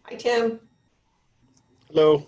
Hi, Tim. Hello.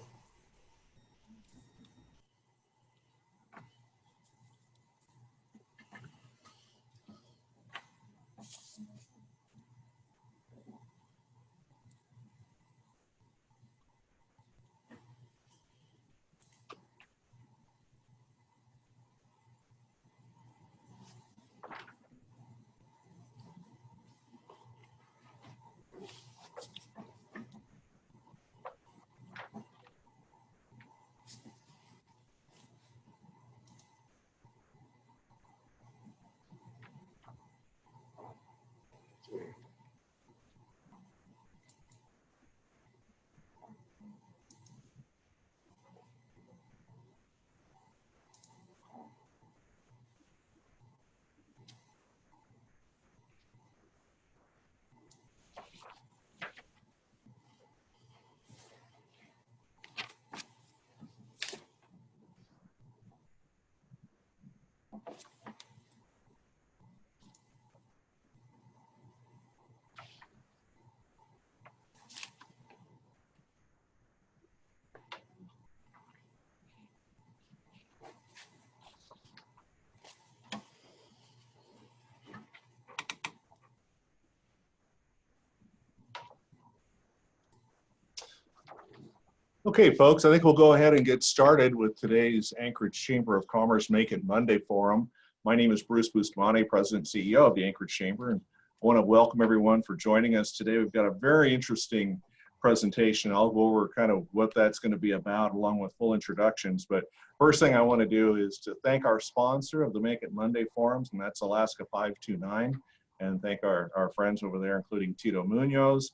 Okay, folks, I think we'll go ahead and get started with today's Anchorage Chamber of Commerce Make It Monday Forum. My name is Bruce Bustamante, President and CEO of the Anchorage Chamber, and I want to welcome everyone for joining us today. We've got a very interesting presentation. I'll go over kind of what that's going to be about along with full introductions. But first thing I want to do is to thank our sponsor of the Make It Monday Forums, and that's Alaska 529, and thank our friends over there, including Tito Munoz.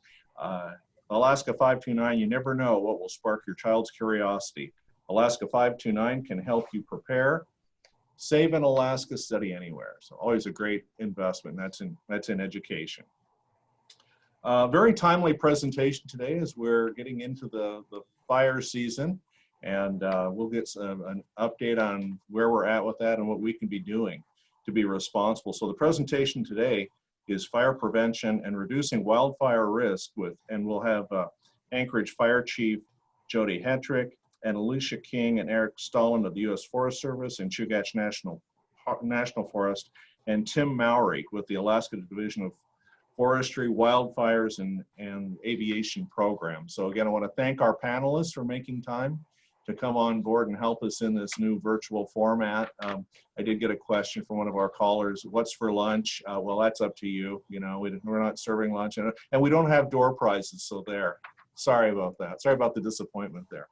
Alaska 529, you never know what will spark your child's curiosity. Alaska 529 can help you prepare, save in Alaska, study anywhere. So always a great investment. That's in education. Very timely presentation today as we're getting into the fire season, and we'll get an update on where we're at with that and what we can be doing to be responsible. So the presentation today is fire prevention and reducing wildfire risk and we'll have Anchorage Fire Chief Jodie Hettrick and Alicia King and Erick Stahlin of the U.S. Forest Service and Chugach National Forest, and Tim Mowry with the Alaska Division of Forestry, Wildfires, and Aviation Program. So again, I want to thank our panelists for making time to come on board and help us in this new virtual format. I did get a question from one of our callers, what's for lunch? Well, that's up to you. You know, we're not serving lunch, and we don't have door prizes, so there. Sorry about that. Sorry about the disappointment there.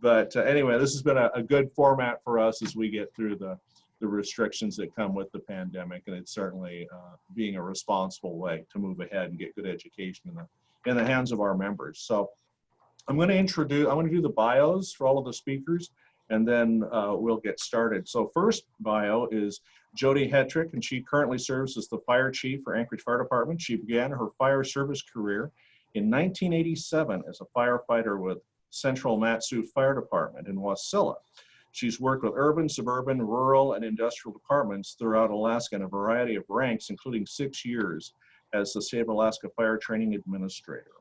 But anyway, this has been a good format for us as we get through the restrictions that come with the pandemic, and it's certainly being a responsible way to move ahead and get good education in the hands of our members. So I want to do the bios for all of the speakers, and then we'll get started. So first bio is Jodie Hettrick, and she currently serves as the Fire Chief for Anchorage Fire Department. She began her fire service career in 1987 as a firefighter with Central Mat-Su Fire Department in Wasilla. She's worked with urban, suburban, rural, and industrial departments throughout Alaska in a variety of ranks, including 6 years as the State of Alaska Fire Training Administrator.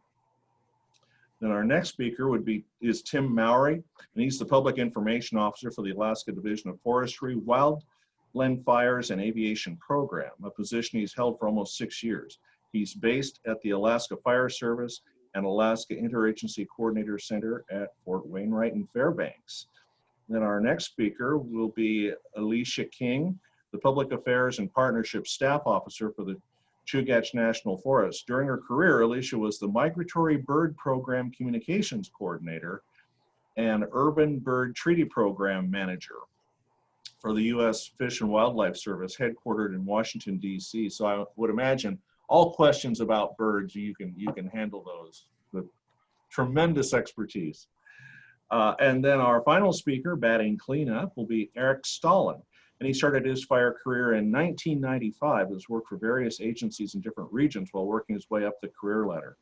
Then our next speaker is Tim Mowry, and he's the Public Information Officer for the Alaska Division of Forestry, Wildland Fires, and Aviation Program, a position he's held for almost 6 years. He's based at the Alaska Fire Service and Alaska Interagency Coordinator Center at Fort Wainwright in Fairbanks. Then our next speaker will be Alicia King, the Public Affairs and Partnership Staff Officer for the Chugach National Forest. During her career, Alicia was the Migratory Bird Program Communications Coordinator and Urban Bird Treaty Program Manager for the U.S. Fish and Wildlife Service, headquartered in Washington, D.C. So I would imagine all questions about birds, you can handle those with tremendous expertise. And then our final speaker, batting cleanup, will be Erick Stahlin. And he started his fire career in 1995, has worked for various agencies in different regions while working his way up the career ladder.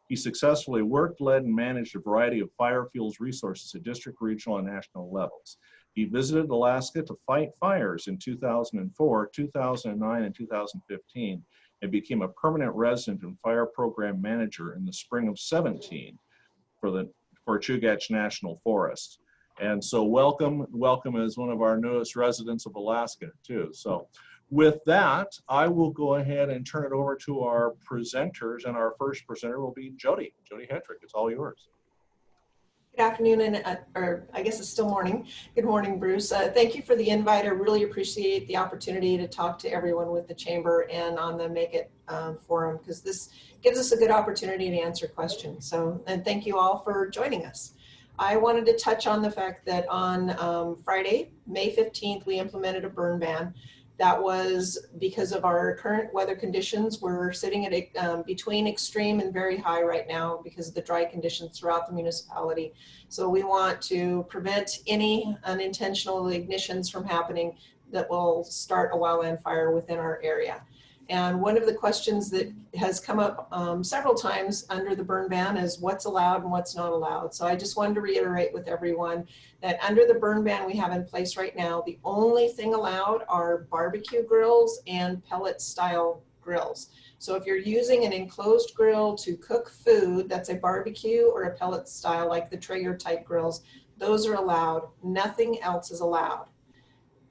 He successfully worked, led, and managed a variety of fire fuels resources at district, regional, and national levels. He visited Alaska to fight fires in 2004, 2009, and 2015, and became a permanent resident and fire program manager in the spring of 17. for Chugach National Forest. And so welcome as one of our newest residents of Alaska too. So with that, I will go ahead and turn it over to our presenters, and our first presenter will be Jodie. Jodie Hettrick, it's all yours. Good afternoon, or I guess it's still morning. Good morning, Bruce. Thank you for the invite. I really appreciate the opportunity to talk to everyone with the Chamber and on the Make It forum, because this gives us a good opportunity to answer questions. So, and thank you all for joining us. I wanted to touch on the fact that on Friday, May 15th, we implemented a burn ban. That was because of our current weather conditions. We're sitting at between extreme and very high right now because of the dry conditions throughout the municipality. So we want to prevent any unintentional ignitions from happening that will start a wildland fire within our area. And one of the questions that has come up several times under the burn ban is what's allowed and what's not allowed. So I just wanted to reiterate with everyone that under the burn ban we have in place right now, the only thing allowed are barbecue grills and pellet style grills. So if you're using an enclosed grill to cook food, that's a barbecue or a pellet style like the Traeger type grills, those are allowed. Nothing else is allowed,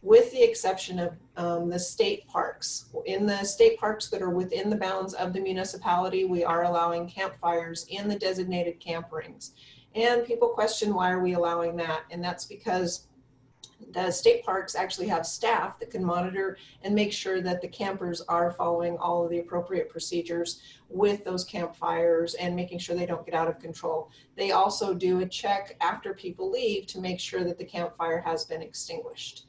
with the exception of the state parks. In the state parks that are within the bounds of the municipality, we are allowing campfires in the designated camp rings. And people question, why are we allowing that? And that's because the state parks actually have staff that can monitor and make sure that the campers are following all of the appropriate procedures with those campfires and making sure they don't get out of control. They also do a check after people leave to make sure that the campfire has been extinguished.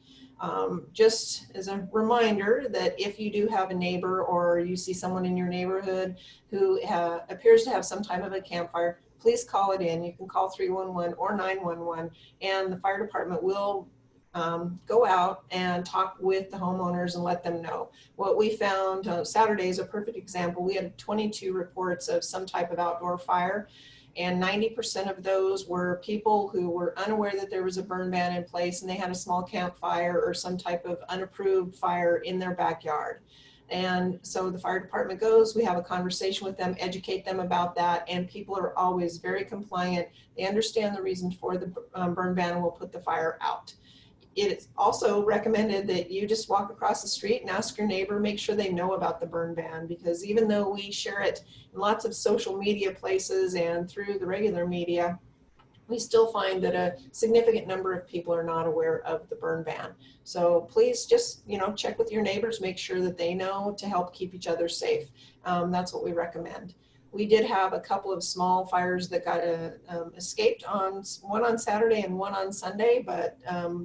Just as a reminder that if you do have a neighbor or you see someone in your neighborhood who appears to have some type of a campfire, please call it in. You can call 311 or 911, and the fire department will go out and talk with the homeowners and let them know. What we found, Saturday is a perfect example. We had 22 reports of some type of outdoor fire, and 90% of those were people who were unaware that there was a burn ban in place, and they had a small campfire or some type of unapproved fire in their backyard. And so the fire department goes, we have a conversation with them, educate them about that, and people are always very compliant. They understand the reason for the burn ban and will put the fire out. It is also recommended that you just walk across the street and ask your neighbor, make sure they know about the burn ban, because even though we share it in lots of social media places and through the regular media, we still find that a significant number of people are not aware of the burn ban. So please just, check with your neighbors, make sure that they know to help keep each other safe. That's what we recommend. We did have a couple of small fires that got escaped, one on Saturday and one on Sunday, but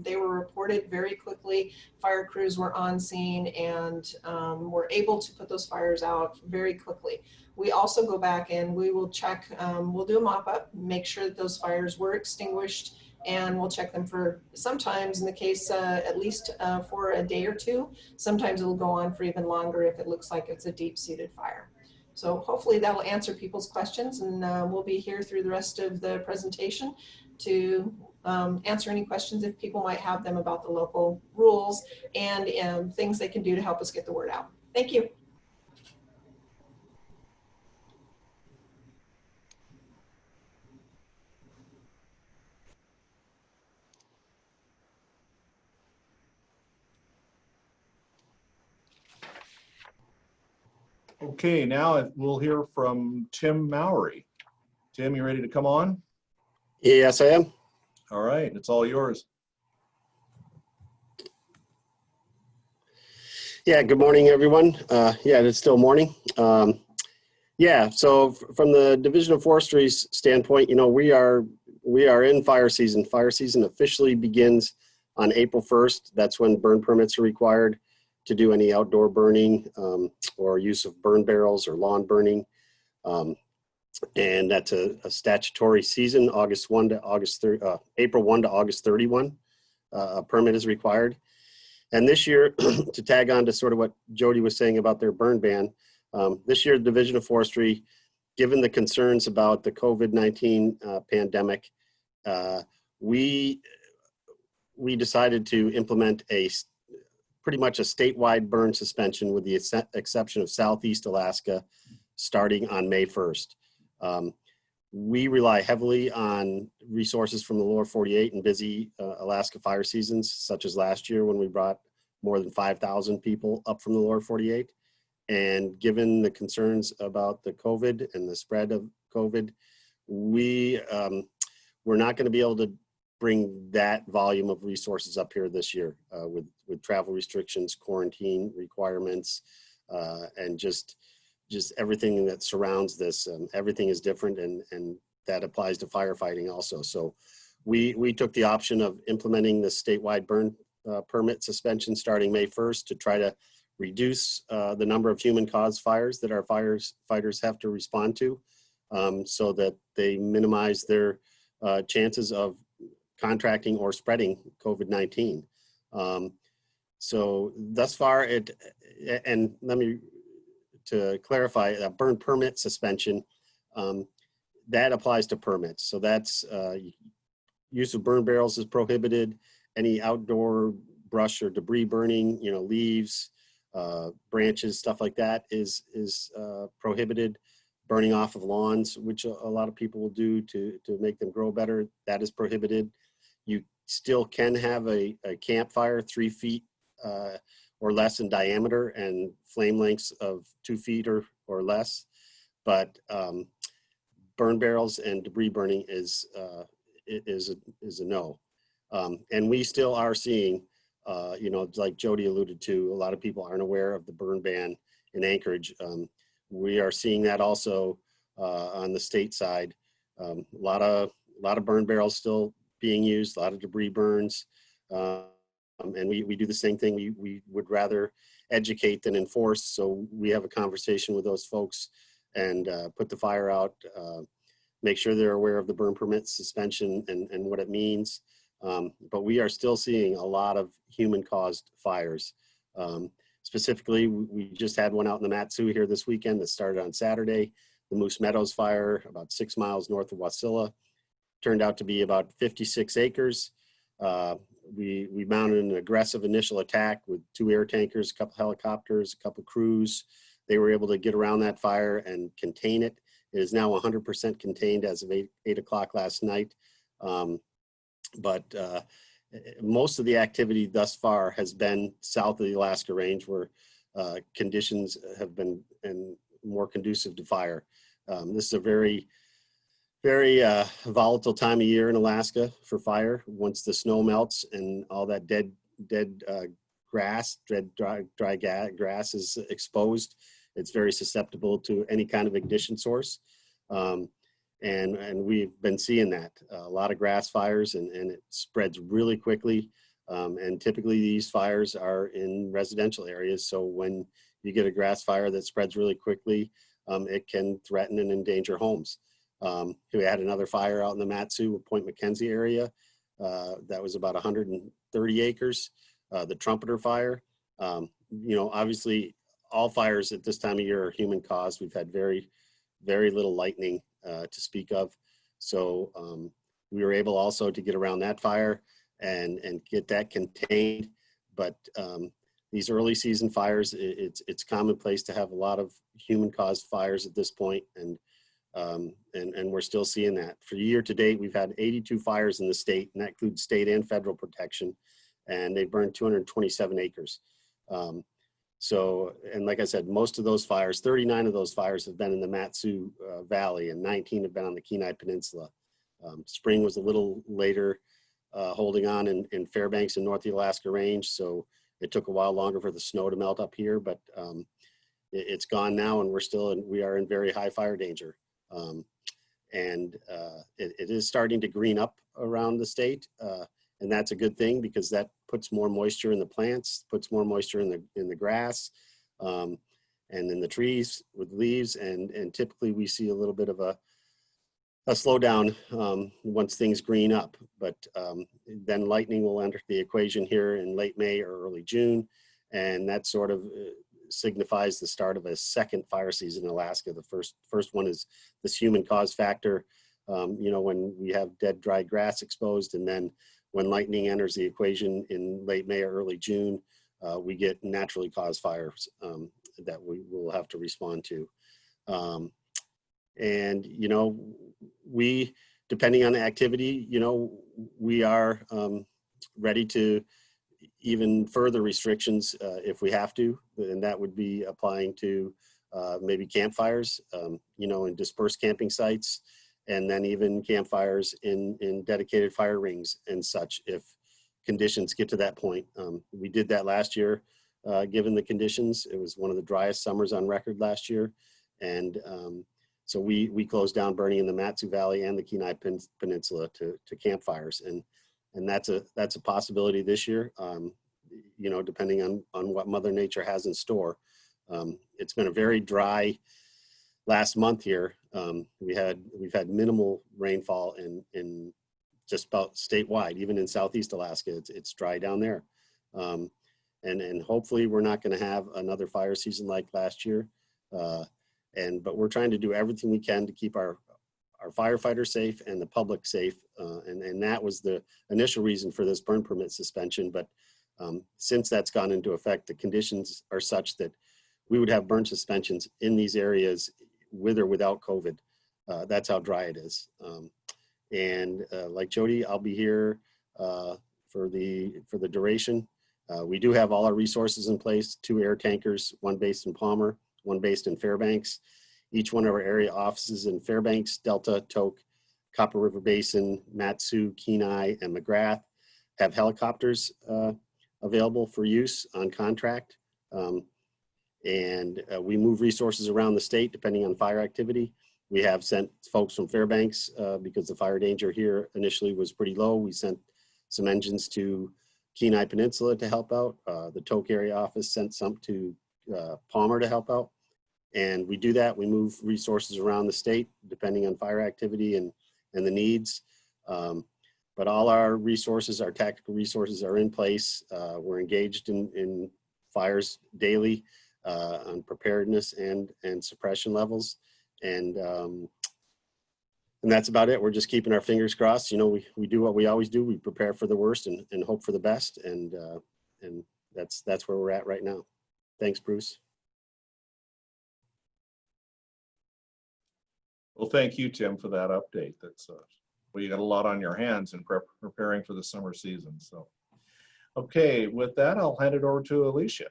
they were reported very quickly. Fire crews were on scene and were able to put those fires out very quickly. We also go back and we will check, we'll do a mop-up, make sure that those fires were extinguished, and we'll check them for, sometimes in the case at least for a day or two. Sometimes it'll go on for even longer if it looks like it's a deep-seated fire. So hopefully that'll answer people's questions, and we'll be here through the rest of the presentation to answer any questions if people might have them about the local rules and things they can do to help us get the word out. Thank you. Okay, now we'll hear from Tim Mowry. Tim, you ready to come on? Yes, I am. All right, it's all yours. Yeah, good morning, everyone. Yeah, it's still morning. Yeah, so from the Division of Forestry's standpoint, we are in fire season. Fire season officially begins on April 1st. That's when burn permits are required to do any outdoor burning or use of burn barrels or lawn burning. And that's a statutory season, April 1 to August 31. A permit is required. And this year, to tag on to sort of what Jodie was saying about their burn ban, this year, the Division of Forestry, given the concerns about the COVID-19 pandemic, we decided to implement pretty much a statewide burn suspension with the exception of Southeast Alaska starting on May 1st. We rely heavily on resources from the lower 48 and busy Alaska fire seasons, such as last year when we brought more than 5,000 people up from the lower 48. And given the concerns about the COVID and the spread of COVID, we're not going to be able to bring that volume of resources up here this year with travel restrictions, quarantine requirements, and just everything that surrounds this. Everything is different, and that applies to firefighting also. So we took the option of implementing the statewide burn permit suspension starting May 1st to try to reduce the number of human caused fires that our firefighters have to respond to, so that they minimize their chances of contracting or spreading COVID-19. So thus far, and let me to clarify, a burn permit suspension, that applies to permits. So that's use of burn barrels is prohibited. Any outdoor brush or debris burning, leaves, branches, stuff like that is prohibited. Burning off of lawns, which a lot of people will do to make them grow better, that is prohibited. You still can have a campfire 3 feet or less in diameter and flame lengths of 2 feet or less, but burn barrels and debris burning is a no. And we still are seeing, like Jodie alluded to, a lot of people aren't aware of the burn ban in Anchorage. We are seeing that also on the state side. A lot of burn barrels still being used, a lot of debris burns. And we do the same thing. We would rather educate than enforce. So we have a conversation with those folks and put the fire out, make sure they're aware of the burn permit suspension and what it means. But we are still seeing a lot of human caused fires. Specifically, we just had one out in the Mat-Su here this weekend that started on Saturday. The Moose Meadows fire, about 6 miles north of Wasilla, turned out to be about 56 acres. We mounted an aggressive initial attack with 2 air tankers, a couple helicopters, a couple crews. They were able to get around that fire and contain it. It is now 100% contained as of 8 o'clock last night. But most of the activity thus far has been south of the Alaska Range, where conditions have been more conducive to fire. This is a very volatile time of year in Alaska for fire. Once the snow melts and all that dead grass, dry grass is exposed, it's very susceptible to any kind of ignition source. And we've been seeing that, a lot of grass fires, and it spreads really quickly. And typically these fires are in residential areas. So when you get a grass fire that spreads really quickly, it can threaten and endanger homes. We had another fire out in the Mat-Su, Point McKenzie area. That was about 130 acres. The Trumpeter fire, obviously all fires at this time of year are human caused. We've had very, very little lightning to speak of. So we were able also to get around that fire and get that contained. But these early season fires, it's commonplace to have a lot of human caused fires at this point. And we're still seeing that. For year to date, we've had 82 fires in the state, and that includes state and federal protection, and they burned 227 acres. So, and like I said, most of those fires, 39 of those fires have been in the Mat-Su Valley, and 19 have been on the Kenai Peninsula. Spring was a little later holding on in Fairbanks and north of the Alaska Range, so it took a while longer for the snow to melt up here, but it's gone now, and we are in very high fire danger. It is starting to green up around the state, and that's a good thing because that puts more moisture in the plants, puts more moisture in the grass, and in the trees with leaves, and typically we see a little bit of a slowdown once things green up. But then lightning will enter the equation here in late May or early June, and that sort of signifies the start of a second fire season in Alaska. The first one is this human cause factor, when we have dead, dry grass exposed, and then when lightning enters the equation in late May or early June, we get naturally caused fires that we will have to respond to. we, depending on the activity, you know, we are ready to even further restrictions if we have to, and that would be applying to maybe campfires, you know, in dispersed camping sites, and then even campfires in dedicated fire rings and such if conditions get to that point. We did that last year, given the conditions. It was one of the driest summers on record last year, and so we closed down burning in the Matsu Valley and the Kenai Peninsula to campfires, and that's a possibility this year. You know, depending on what Mother Nature has in store. It's been a very dry last month here. We've had minimal rainfall in just about statewide, even in Southeast Alaska. It's dry down there, and hopefully we're not going to have another fire season like last year. But we're trying to do everything we can to keep our firefighters safe and the public safe, and that was the initial reason for this burn permit suspension. But since that's gone into effect, the conditions are such that we would have burn suspensions in these areas with or without COVID. That's how dry it is. Like Jodie, I'll be here for the duration. We do have all our resources in place, 2 air tankers, 1 based in Palmer, 1 based in Fairbanks. Each one of our area offices in Fairbanks, Delta, Tok, Copper River Basin, Matsu, Kenai, and McGrath have helicopters available for use on contract. We move resources around the state depending on fire activity. We have sent folks from Fairbanks because the fire danger here initially was pretty low. We sent some engines to Kenai Peninsula to help out. The Tok area office sent some to Palmer to help out. And we do that. We move resources around the state depending on fire activity and the needs. But all our resources, our tactical resources are in place. We're engaged in fires daily on preparedness and suppression levels. And that's about it. We're just keeping our fingers crossed. You know, we do what we always do. We prepare for the worst and hope for the best. And that's where we're at right now. Thanks, Bruce. Well, thank you, Tim, for that update. That's well, you got a lot on your hands in preparing for the summer season. So, okay, with that, I'll hand it over to Alicia.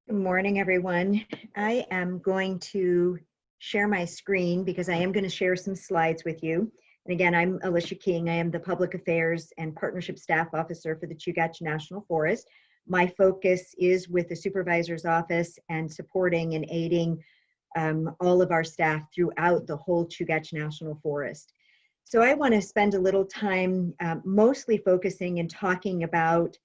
Good morning, everyone. I am going to share my screen because I am going to share some slides with you. And again, I'm Alicia King. I am the Public Affairs and Partnership Staff Officer for the Chugach National Forest. My focus is with the Supervisor's Office and supporting and aiding all of our staff throughout the whole Chugach National Forest. So I want to spend a little time mostly focusing and talking about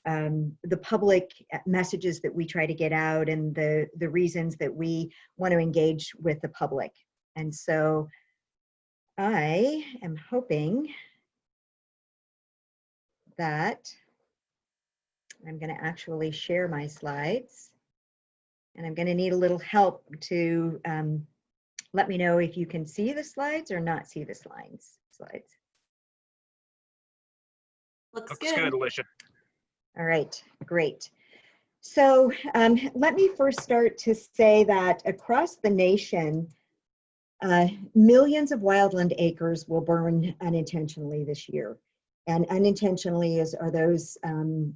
the public messages that we try to get out and the reasons that we want to engage with the public. And so I am hoping that I'm going to actually share my slides. And I'm going to need a little help to let me know if you can see the slides or not see the slides. Looks good, Alicia. All right, great. So let me first start to say that across the nation, millions of wildland acres will burn unintentionally this year. And unintentionally are those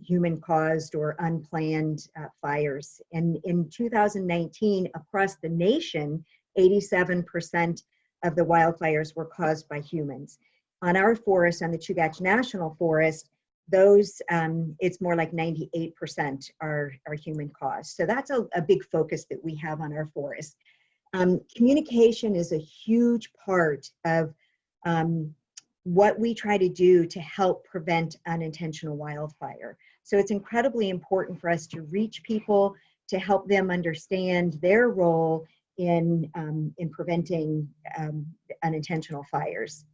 human-caused or unplanned fires. And in 2019, across the nation, 87% of the wildfires were caused by humans. On our forest, on the Chugach National Forest, those, it's more like 98% are human-caused. So that's a big focus that we have on our forest. Communication is a huge part of what we try to do to help prevent unintentional wildfire. So it's incredibly important for us to reach people, to help them understand their role in preventing unintentional fires.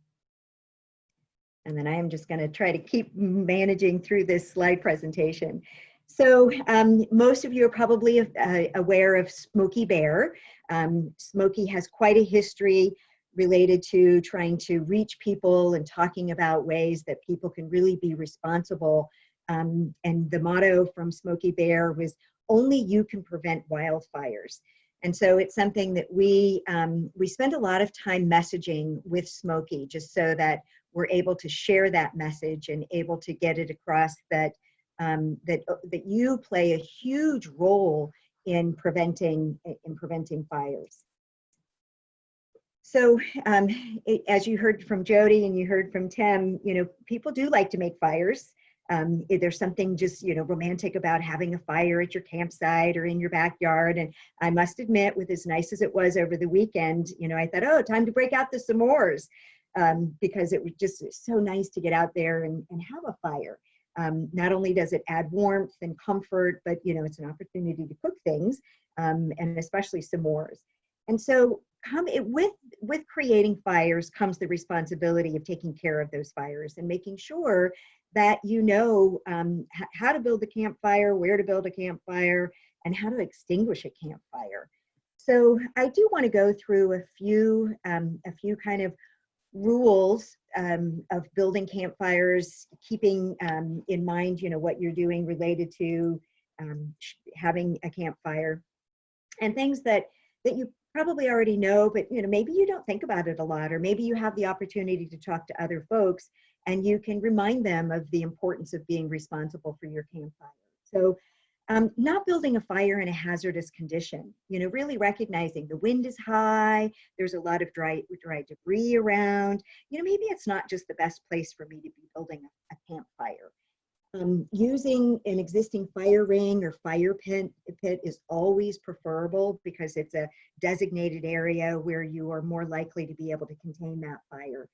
And then I am just going to try to keep managing through this slide presentation. So most of you are probably aware of Smokey Bear. Smokey has quite a history related to trying to reach people and talking about ways that people can really be responsible. And the motto from Smokey Bear was, "Only you can prevent wildfires." And so it's something that we spend a lot of time messaging with Smokey, just so that we're able to share that message and able to get it across that that you play a huge role in preventing fires. So as you heard from Jodie and you heard from Tim, people do like to make fires. There's something just, romantic about having a fire at your campsite or in your backyard. And I must admit, with as nice as it was over the weekend, I thought, oh, time to break out the s'mores, because it was just so nice to get out there and have a fire. Not only does it add warmth and comfort, but, it's an opportunity to cook things, and especially s'mores. And so with creating fires comes the responsibility of taking care of those fires and making sure that how to build a campfire, where to build a campfire, and how to extinguish a campfire. So I do want to go through a few kind of rules of building campfires, keeping in mind, what you're doing related to having a campfire, and things that you probably already know, but maybe you don't think about it a lot, or maybe you have the opportunity to talk to other folks and you can remind them of the importance of being responsible for your campfire. So not building a fire in a hazardous condition, really recognizing the wind is high, there's a lot of dry debris around, maybe it's not just the best place for me to be building a campfire. Using an existing fire ring or fire pit is always preferable, because it's a designated area where you are more likely to be able to contain that fire.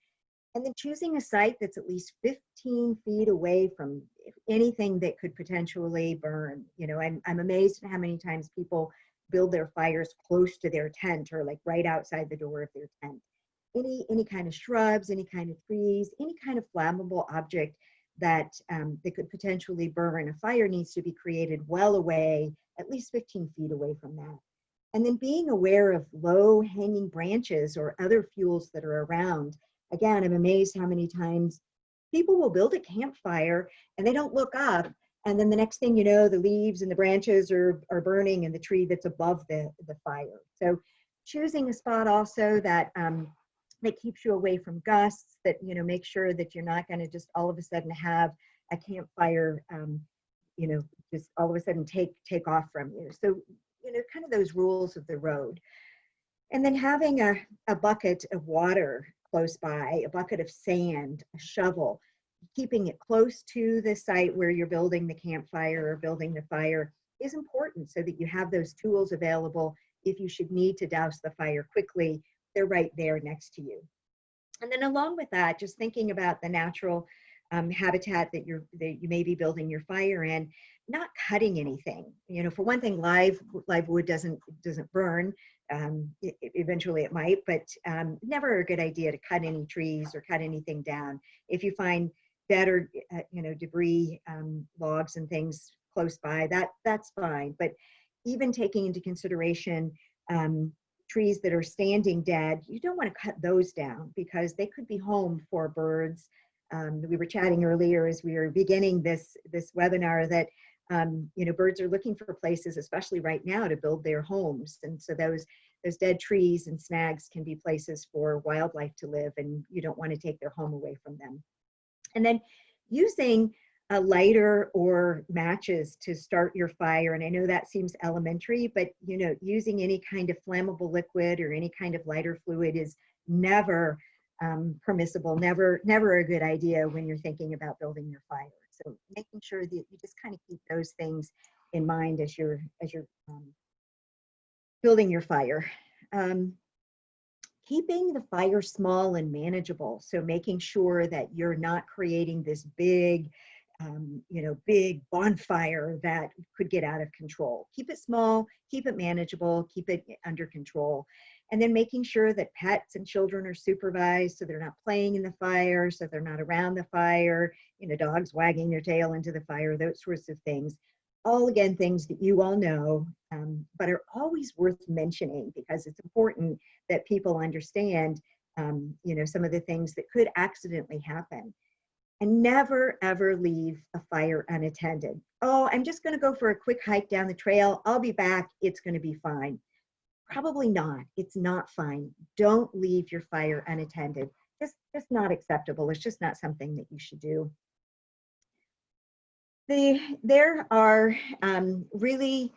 And then choosing a site that's at least 15 feet away from anything that could potentially burn. I'm amazed at how many times people build their fires close to their tent, or like right outside the door of their tent. Any kind of shrubs, any kind of trees, any kind of flammable object that could potentially burn. A fire needs to be created well away, at least 15 feet away from that. And then being aware of low hanging branches or other fuels that are around. Again, I'm amazed how many times people will build a campfire and they don't look up. And then the next thing you know, the leaves and the branches are burning in the tree that's above the fire. So choosing a spot also that keeps you away from gusts, that, make sure that you're not going to just all of a sudden have a campfire, just all of a sudden take off from you. So, kind of those rules of the road. And then having a bucket of water close by, a bucket of sand, a shovel, keeping it close to the site where you're building the campfire or building the fire is important, so that you have those tools available if you should need to douse the fire quickly. They're right there next to you. And then along with that, just thinking about the natural habitat that you may be building your fire in, not cutting anything. For one thing, live wood doesn't burn. Eventually it might, but never a good idea to cut any trees or cut anything down. If you find dead or debris, logs and things close by, that's fine. But even taking into consideration trees that are standing dead, you don't want to cut those down, because they could be home for birds. We were chatting earlier as we were beginning this webinar that birds are looking for places, especially right now, to build their homes. And so those dead trees and snags can be places for wildlife to live, and you don't want to take their home away from them. And then using a lighter or matches to start your fire. And I know that seems elementary, but using any kind of flammable liquid or any kind of lighter fluid is never permissible, never a good idea when you're thinking about building your fire. So making sure that you just kind of keep those things in mind as you're building your fire. Keeping the fire small and manageable. So making sure that you're not creating this big bonfire that could get out of control. Keep it small, keep it manageable, keep it under control. And then making sure that pets and children are supervised, so they're not playing in the fire, so they're not around the fire, dogs wagging their tail into the fire, those sorts of things. All, again, things that you all know, but are always worth mentioning, because it's important that people understand, some of the things that could accidentally happen. And never, ever leave a fire unattended. Oh, I'm just going to go for a quick hike down the trail. I'll be back. It's going to be fine. Probably not. It's not fine. Don't leave your fire unattended. Just not acceptable. It's just not something that you should do. There are really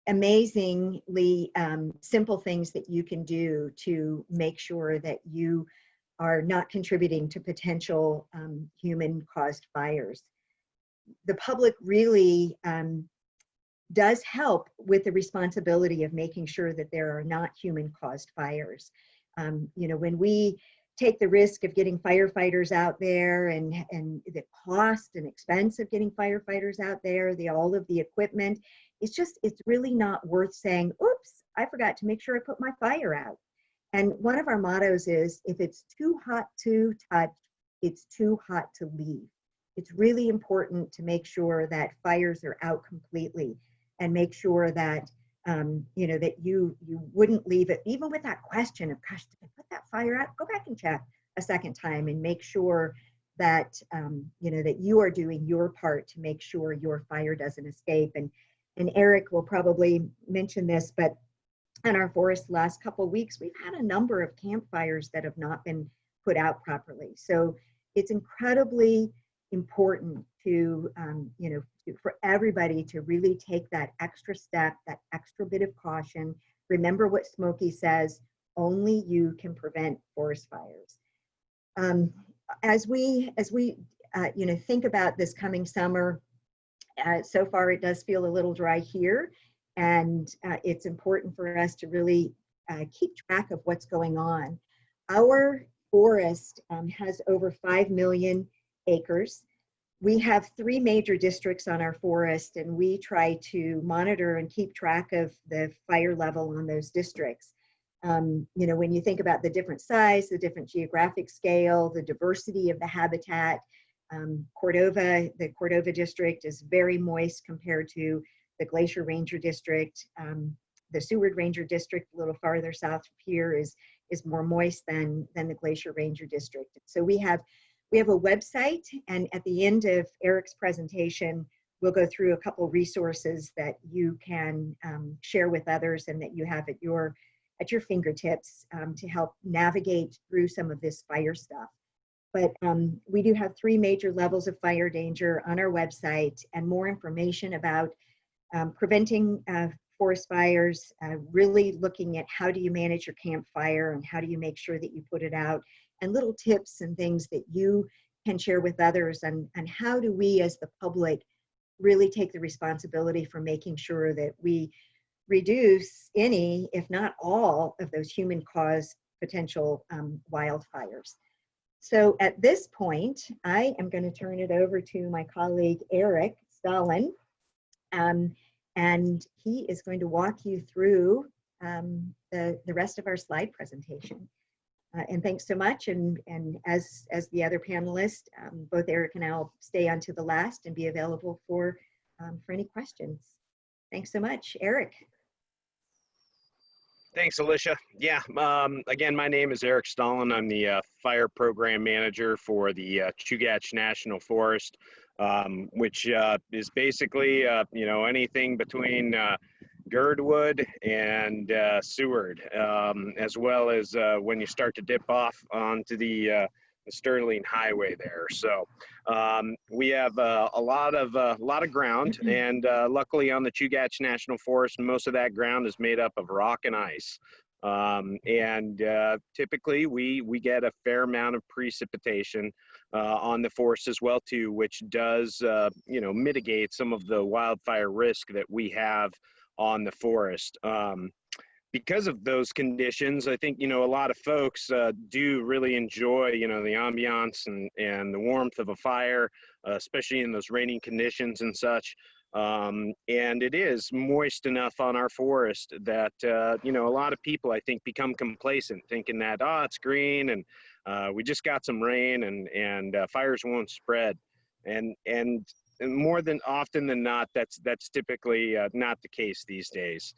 amazingly simple things that you can do to make sure that you are not contributing to potential human-caused fires. The public really does help with the responsibility of making sure that there are not human-caused fires. You know, when we take the risk of getting firefighters out there and the cost and expense of getting firefighters out there, all of the equipment, it's really not worth saying, oops, I forgot to make sure I put my fire out. And one of our mottos is, if it's too hot to touch, it's too hot to leave. It's really important to make sure that fires are out completely and make sure that you know, that you wouldn't leave it, even with that question of, gosh, did I put that fire out? Go back and check a second time and make sure that, you know, that you are doing your part to make sure your fire doesn't escape. And Erick will probably mention this, but in our forest the last couple of weeks, we've had a number of campfires that have not been put out properly. So it's incredibly important to, you know, for everybody to really take that extra step, that extra bit of caution. Remember what Smokey says, only you can prevent forest fires. As we you know, think about this coming summer, so far it does feel a little dry here, and it's important for us to really keep track of what's going on. Our forest has over 5 million acres. We have 3 major districts on our forest, and we try to monitor and keep track of the fire level on those districts. You know, when you think about the different size, the different geographic scale, the diversity of the habitat, the Cordova district is very moist compared to the Glacier Ranger district. The Seward Ranger district, a little farther south here, is more moist than the Glacier Ranger district. So we have a website, and at the end of Erick's presentation, we'll go through a couple resources that you can share with others and that you have at your fingertips to help navigate through some of this fire stuff. But we do have 3 major levels of fire danger on our website, and more information about preventing forest fires, really looking at how do you manage your campfire and how do you make sure that you put it out, and little tips and things that you can share with others, and how do we as the public really take the responsibility for making sure that we reduce any, if not all, of those human-caused potential wildfires. So at this point, I am going to turn it over to my colleague, Erick Stahlin, and he is going to walk you through the rest of our slide presentation. And thanks so much. And as the other panelists, both Erick and I will stay on to the last and be available for any questions. Thanks so much, Erick. Thanks, Alicia. Yeah, again, my name is Erick Stahlin. I'm the fire program manager for the Chugach National Forest, which is basically, you know, anything between Girdwood and Seward, as well as when you start to dip off onto the Sterling Highway there. So we have a lot of ground, and luckily on the Chugach National Forest, most of that ground is made up of rock and ice. And typically we get a fair amount of precipitation on the forest as well too, which does you know, mitigate some of the wildfire risk that we have on the forest. Because of those conditions, I think, you know, a lot of folks do really enjoy, you know, the ambiance and the warmth of a fire, especially in those raining conditions and such. And it is moist enough on our forest that, you know, a lot of people, I think, become complacent, thinking that, oh, it's green and we just got some rain and fires won't spread. And more than often than not, that's typically not the case these days.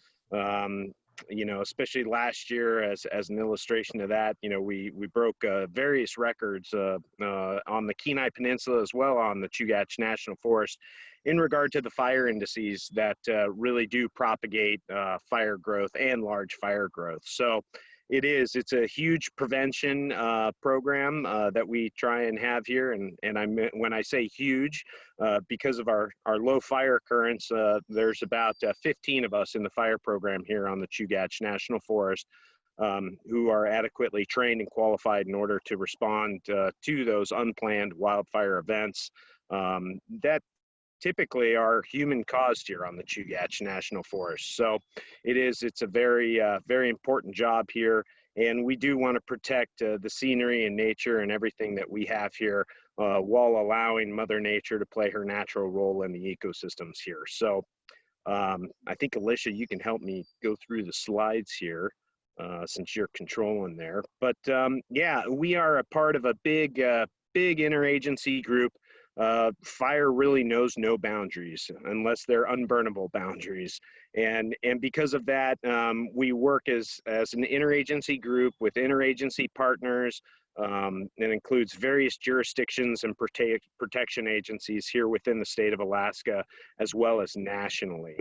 you know, especially last year as an illustration of that, you know, we broke various records on the Kenai Peninsula as well on the Chugach National Forest in regard to the fire indices that really do propagate fire growth and large fire growth. So it's a huge prevention program that we try and have here. And when I say huge, because of our low fire occurrence, there's about 15 of us in the fire program here on the Chugach National Forest who are adequately trained and qualified in order to respond to those unplanned wildfire events that typically are human caused here on the Chugach National Forest. So it's a very, very important job here. And we do want to protect the scenery and nature and everything that we have here while allowing Mother Nature to play her natural role in the ecosystems here. So I think, Alicia, you can help me go through the slides here since you're controlling there. But yeah, we are a part of a big interagency group. Fire really knows no boundaries unless they're unburnable boundaries. And because of that, we work as an interagency group with interagency partners. It includes various jurisdictions and protection agencies here within the state of Alaska, as well as nationally.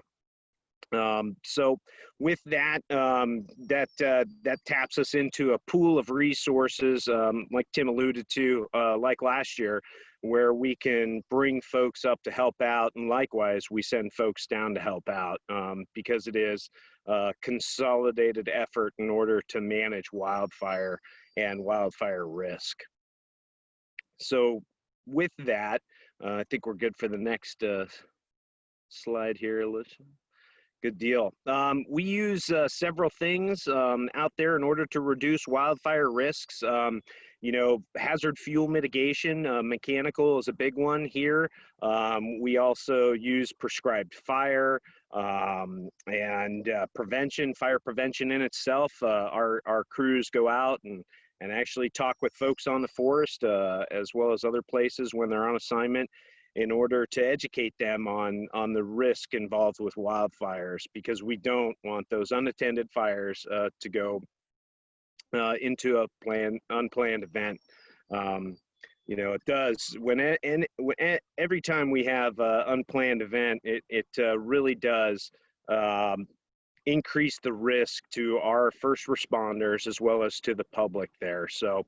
So with that, that taps us into a pool of resources, like Tim alluded to, like last year, where we can bring folks up to help out. And likewise, we send folks down to help out because it is a consolidated effort in order to manage wildfire and wildfire risk. So with that, I think we're good for the next slide here, Alicia. Good deal. We use several things out there in order to reduce wildfire risks. You know, hazard fuel mitigation, mechanical is a big one here. We also use prescribed fire and prevention, fire prevention in itself. Our crews go out and actually talk with folks on the forest as well as other places when they're on assignment, in order to educate them on the risk involved with wildfires, because we don't want those unattended fires to go into a unplanned event. You know, it does, every time we have an unplanned event, it really does increase the risk to our first responders as well as to the public there. So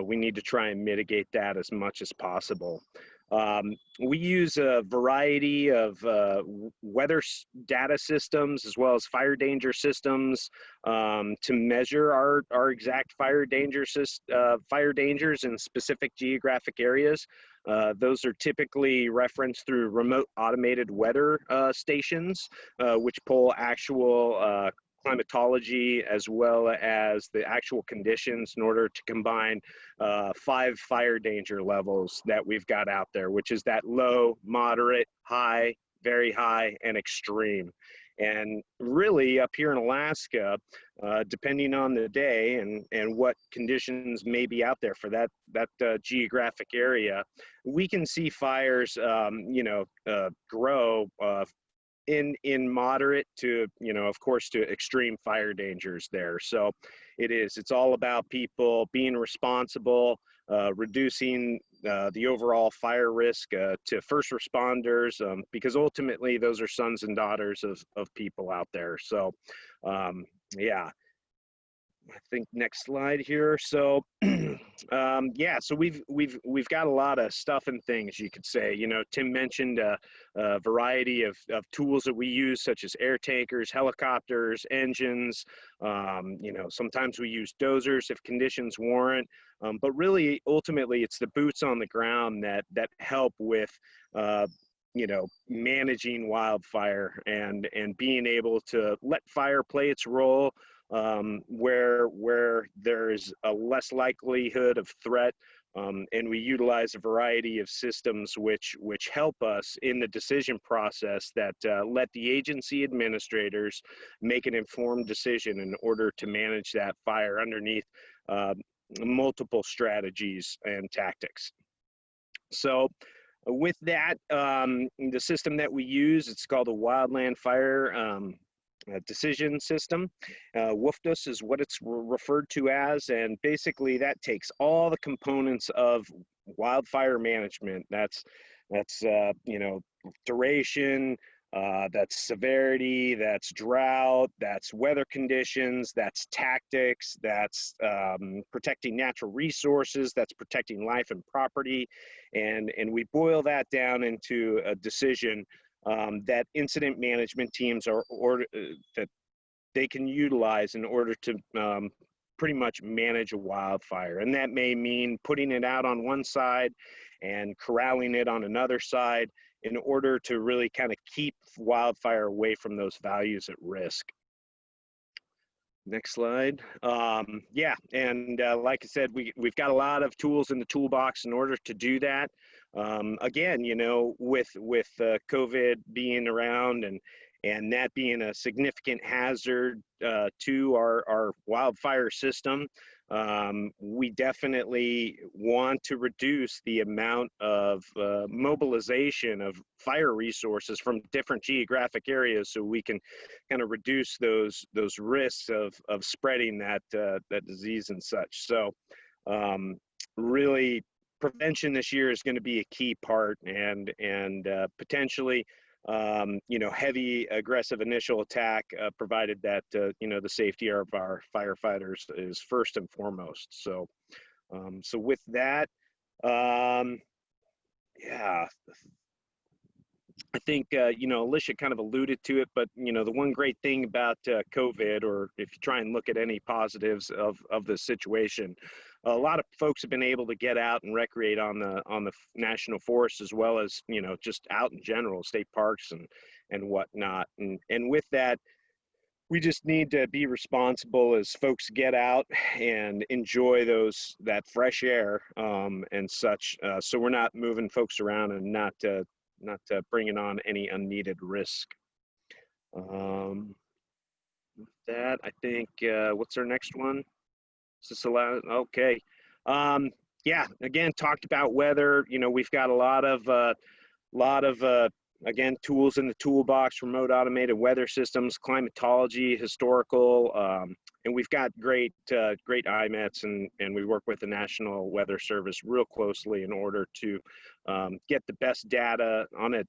we need to try and mitigate that as much as possible. We use a variety of weather data systems as well as fire danger systems to measure our exact fire dangers in specific geographic areas. Those are typically referenced through remote automated weather stations, which pull actual climatology as well as the actual conditions in order to combine 5 fire danger levels that we've got out there, which is that low, moderate, high, very high, and extreme. And really up here in Alaska, depending on the day and what conditions may be out there for that geographic area, we can see fires, you know, grow in moderate to, you know, of course, to extreme fire dangers there. So it's all about people being responsible, reducing the overall fire risk to first responders, because ultimately those are sons and daughters of people out there. So yeah, I think next slide here. So yeah, so we've got a lot of stuff and things, you could say. You know, Tim mentioned a variety of tools that we use, such as air tankers, helicopters, engines. You know, sometimes we use dozers if conditions warrant. But really, ultimately, it's the boots on the ground that help with you know, managing wildfire and being able to let fire play its role where there's a less likelihood of threat, and we utilize a variety of systems which help us in the decision process that let the agency administrators make an informed decision in order to manage that fire underneath multiple strategies and tactics. So with that, the system that we use, it's called a wildland fire decision system. WFDUS is what it's referred to as, and basically that takes all the components of wildfire management. That's you know, duration, that's severity, that's drought, that's weather conditions, that's tactics, that's protecting natural resources, that's protecting life and property, and we boil that down into a decision that incident management teams that they can utilize in order to pretty much manage a wildfire. And that may mean putting it out on one side and corralling it on another side in order to really kind of keep wildfire away from those values at risk. Next slide. Yeah, and like I said, we've got a lot of tools in the toolbox in order to do that. Again, you know, with COVID being around and that being a significant hazard to our wildfire system, we definitely want to reduce the amount of mobilization of fire resources from different geographic areas, so we can kind of reduce those risks of spreading that disease and such. So really, prevention this year is going to be a key part, and potentially you know, heavy aggressive initial attack, provided that you know, the safety of our firefighters is first and foremost. So so with that, yeah, I think you know, Alicia kind of alluded to it, but you know, the one great thing about COVID, or if you try and look at any positives of the situation, a lot of folks have been able to get out and recreate on the national forests, as well as, you know, just out in general, state parks and whatnot. And with that, we just need to be responsible as folks get out and enjoy that fresh air and such, so we're not moving folks around and not bringing on any unneeded risk. With that, I think, what's our next one? Is this allowed? Okay. Yeah, again, talked about weather. You know, we've got a lot of again, tools in the toolbox: remote automated weather systems, climatology, historical, and we've got great IMETs, and we work with the National Weather Service real closely in order to get the best data on an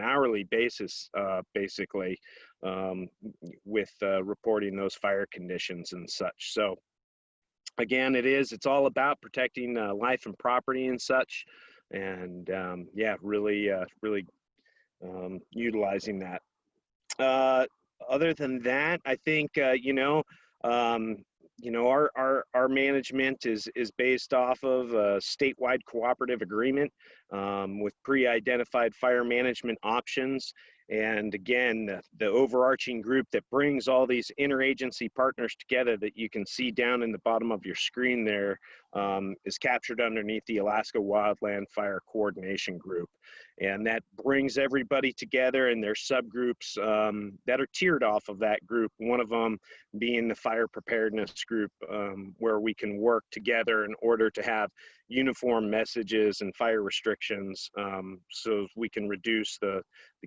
hourly basis, basically, with reporting those fire conditions and such. So again, it's all about protecting life and property and such, and yeah, really utilizing that. Other than that, I think you know, our management is based off of a statewide cooperative agreement with pre-identified fire management options. And again, the overarching group that brings all these interagency partners together that you can see down in the bottom of your screen there is captured underneath the Alaska Wildland Fire Coordination Group. And that brings everybody together, and there's subgroups that are tiered off of that group. One of them being the fire preparedness group, where we can work together in order to have uniform messages and fire restrictions, so we can reduce the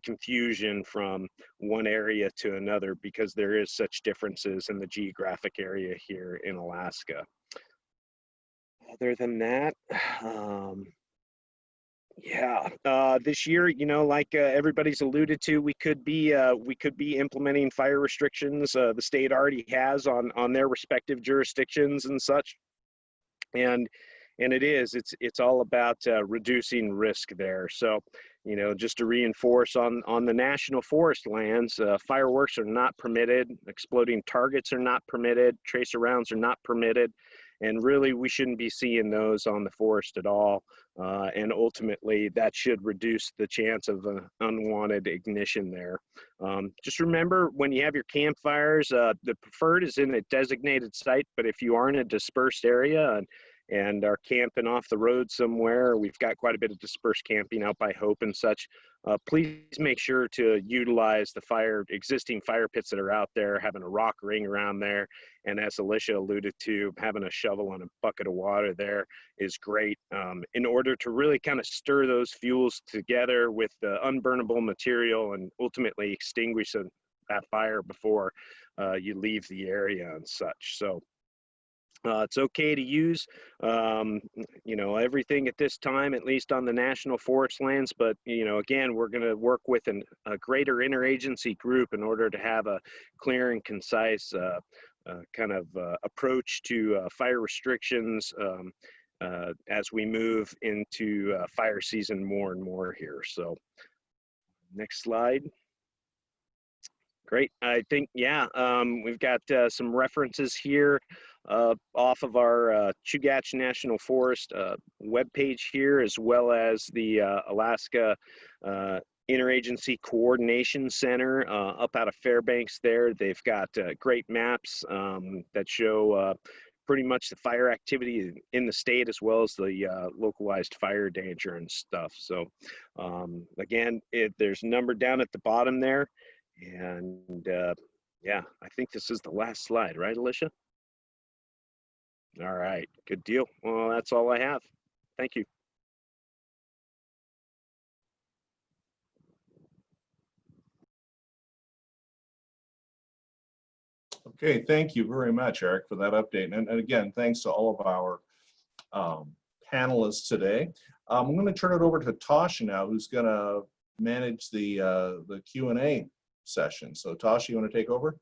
confusion from one area to another, because there is such differences in the geographic area here in Alaska. Other than that, yeah, this year, you know, like everybody's alluded to, we could be implementing fire restrictions. The state already has on their respective jurisdictions and such, and it's all about reducing risk there. So, you know, just to reinforce on the national forest lands, fireworks are not permitted, exploding targets are not permitted, tracer rounds are not permitted, and really we shouldn't be seeing those on the forest at all. And ultimately that should reduce the chance of unwanted ignition there. Just remember, when you have your campfires, the preferred is in a designated site, but if you are in a dispersed area and are camping off the road somewhere, we've got quite a bit of dispersed camping out by Hope and such, please make sure to utilize the existing fire pits that are out there, having a rock ring around there. And as Alicia alluded to, having a shovel and a bucket of water there is great, in order to really kind of stir those fuels together with the unburnable material and ultimately extinguish that fire before you leave the area and such. So it's okay to use, you know, everything at this time, at least on the national forest lands. But, you know, again, we're going to work with a greater interagency group in order to have a clear and concise kind of approach to fire restrictions as we move into fire season more and more here. So next slide. Great. I think, yeah, we've got some references here off of our Chugach National Forest webpage here, as well as the Alaska Interagency Coordination Center up out of Fairbanks there. They've got great maps that show pretty much the fire activity in the state, as well as the localized fire danger and stuff. So again, there's a number down at the bottom there. And yeah, I think this is the last slide, right, Alicia? All right, good deal. Well, that's all I have. Thank you. Okay, thank you very much, Eric, for that update. And again, thanks to all of our panelists today. I'm going to turn it over to Tasha now, who's going to manage the Q&A session. So Tasha, you want to take over?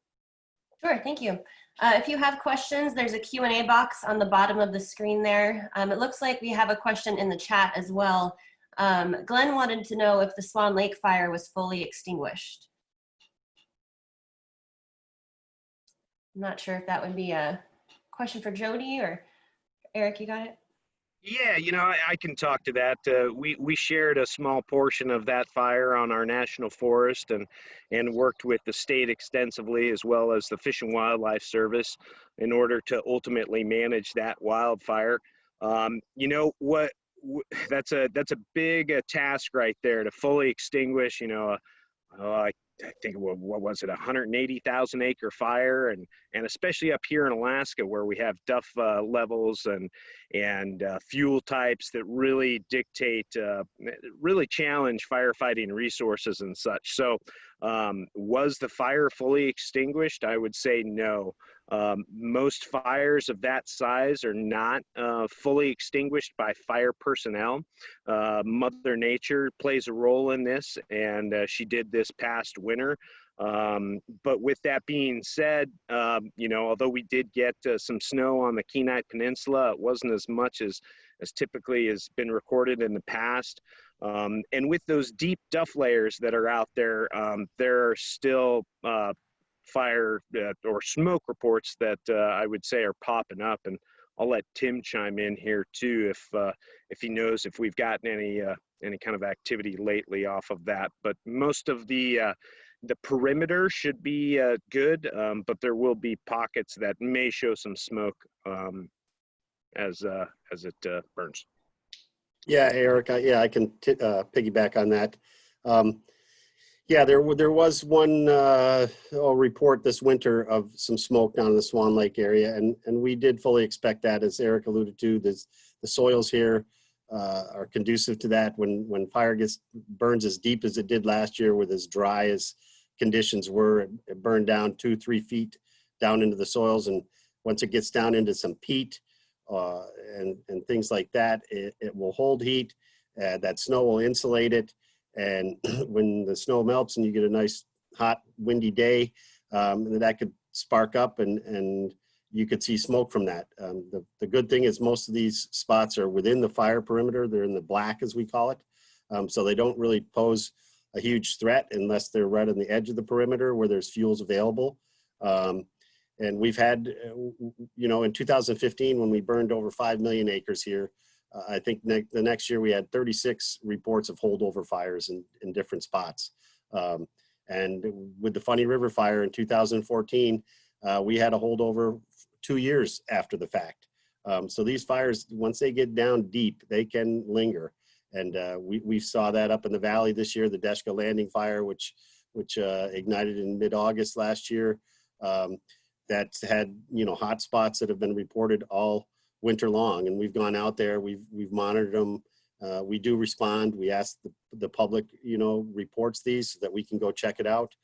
Sure, thank you. If you have questions, there's a Q&A box on the bottom of the screen there. It looks like we have a question in the chat as well. Glenn wanted to know if the Swan Lake fire was fully extinguished. I'm not sure if that would be a question for Jodie or Eric, you got it? Yeah, you know, I can talk to that. We shared a small portion of that fire on our national forest and worked with the state extensively, as well as the Fish and Wildlife Service, in order to ultimately manage that wildfire. You know what? That's a big task right there to fully extinguish. You know, I think what was it, 180,000 acre fire, and especially up here in Alaska, where we have duff levels and fuel types that really dictate, really challenge firefighting resources and such. So was the fire fully extinguished? I would say no. Most fires of that size are not fully extinguished by fire personnel. Mother Nature plays a role in this, and she did this past winter. But with that being said, you know, although we did get some snow on the Kenai Peninsula, it wasn't as much as typically has been recorded in the past. And with those deep duff layers that are out there, there are still fire or smoke reports that I would say are popping up, and I'll let Tim chime in here too if he knows if we've gotten any kind of activity lately off of that. But most of the perimeter should be good, but there will be pockets that may show some smoke as it burns. Yeah, Eric, I can piggyback on that. Yeah, there was one report this winter of some smoke down in the Swan Lake area, and we did fully expect that, as Eric alluded to. The soils here are conducive to that. When fire burns as deep as it did last year, with as dry as conditions were, it burned down 2-3 feet down into the soils, and once it gets down into some peat and things like that, it will hold heat. That snow will insulate it. And when the snow melts and you get a nice hot windy day, that could spark up and you could see smoke from that. The good thing is most of these spots are within the fire perimeter. They're in the black, as we call it. So they don't really pose a huge threat unless they're right on the edge of the perimeter where there's fuels available. And we've had, you know, in 2015, when we burned over 5 million acres here, I think the next year we had 36 reports of holdover fires in different spots. And with the Funny River fire in 2014, we had a holdover 2 years after the fact. So these fires, once they get down deep, they can linger. And we saw that up in the valley this year, the Deshka Landing fire, which ignited in mid-August last year. That's had, you know, hot spots that have been reported all winter long, and we've gone out there, we've monitored them. We do respond. We ask the public, you know, reports these so that we can go check it out.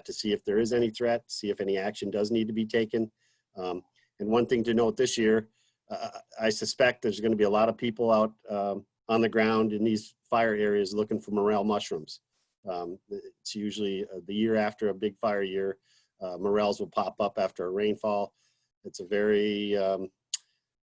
to see if there is any threat, see if any action does need to be taken. And one thing to note this year, I suspect there's going to be a lot of people out on the ground in these fire areas looking for morel mushrooms. It's usually the year after a big fire year, morels will pop up after a rainfall. It's a very,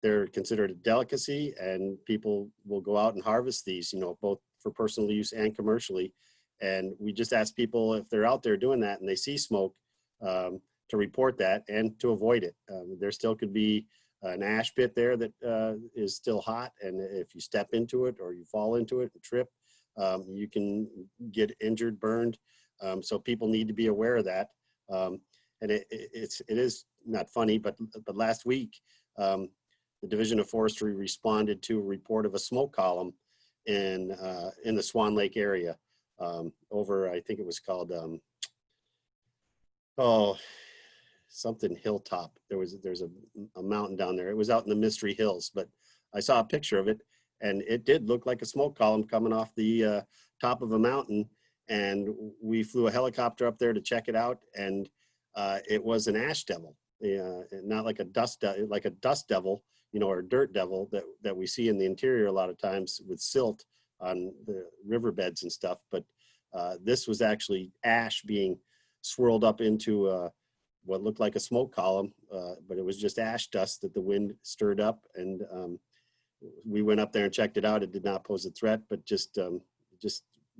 they're considered a delicacy, and people will go out and harvest these, you know, both for personal use and commercially. And we just ask people if they're out there doing that and they see smoke, to report that and to avoid it. There still could be an ash pit there that is still hot, and if you step into it or you fall into it and trip, you can get injured, burned. So people need to be aware of that. And it is not funny, but last week, the Division of Forestry responded to a report of a smoke column in the Swan Lake area, over, I think it was called, something hilltop. There's a mountain down there. It was out in the Mystery Hills, but I saw a picture of it, and it did look like a smoke column coming off the top of a mountain. And we flew a helicopter up there to check it out, and it was an ash devil, not like a dust devil, you know, or a dirt devil that we see in the interior a lot of times with silt on the riverbeds and stuff. But this was actually ash being swirled up into what looked like a smoke column, but it was just ash dust that the wind stirred up. And we went up there and checked it out. It did not pose a threat, but just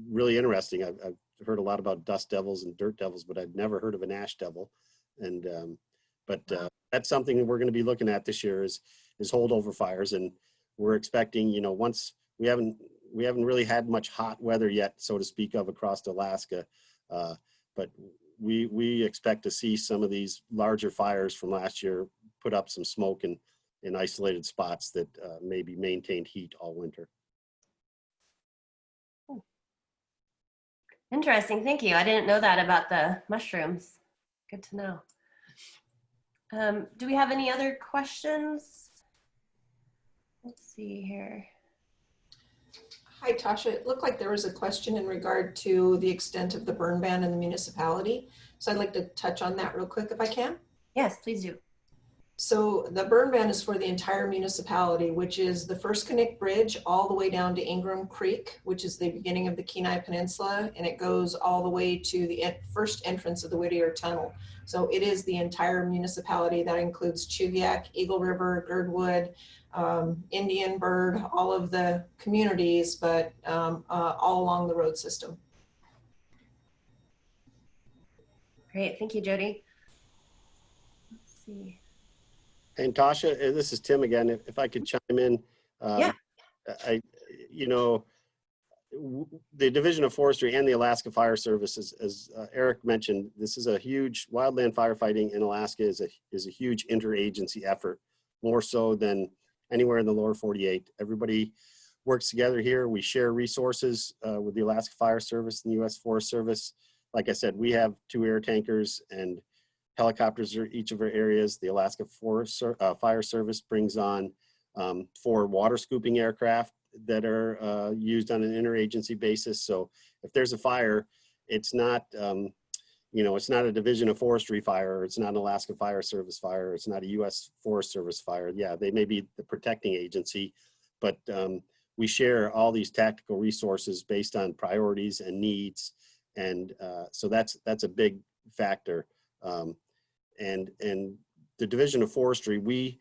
really interesting. I've heard a lot about dust devils and dirt devils, but I'd never heard of an ash devil. And but that's something that we're going to be looking at this year is holdover fires. And we're expecting, you know, once we haven't really had much hot weather yet, so to speak, of across Alaska, but we expect to see some of these larger fires from last year put up some smoke in isolated spots that maybe maintained heat all winter. Interesting, thank you. I didn't know that about the mushrooms. Good to know. Do we have any other questions? Let's see here. Hi, Tasha. It looked like there was a question in regard to the extent of the burn ban in the municipality. So I'd like to touch on that real quick if I can. Yes, please do. So the burn ban is for the entire municipality, which is the First Connect Bridge all the way down to Ingram Creek, which is the beginning of the Kenai Peninsula, and it goes all the way to the first entrance of the Whittier Tunnel. So it is the entire municipality. That includes Chugach, Eagle River, Girdwood, Indian Bird, all of the communities, but all along the road system. Great, thank you, Jody. Let's see. And Tasha, this is Tim again. If I could chime in, Yeah. You know, the Division of Forestry and the Alaska Fire Service, as Eric mentioned, this is a huge wildland firefighting in Alaska is a huge interagency effort, more so than anywhere in the lower 48. Everybody works together here. We share resources with the Alaska Fire Service and the U.S. Forest Service. Like I said, we have 2 air tankers and helicopters are each of our areas. The Alaska Fire Service brings on 4 water scooping aircraft that are used on an interagency basis. So if there's a fire, it's not, you know, it's not a Division of Forestry fire, or it's not an Alaska Fire Service fire, or it's not a U.S. Forest Service fire. Yeah, they may be the protecting agency, but we share all these tactical resources based on priorities and needs. And so that's a big factor. And the Division of Forestry, we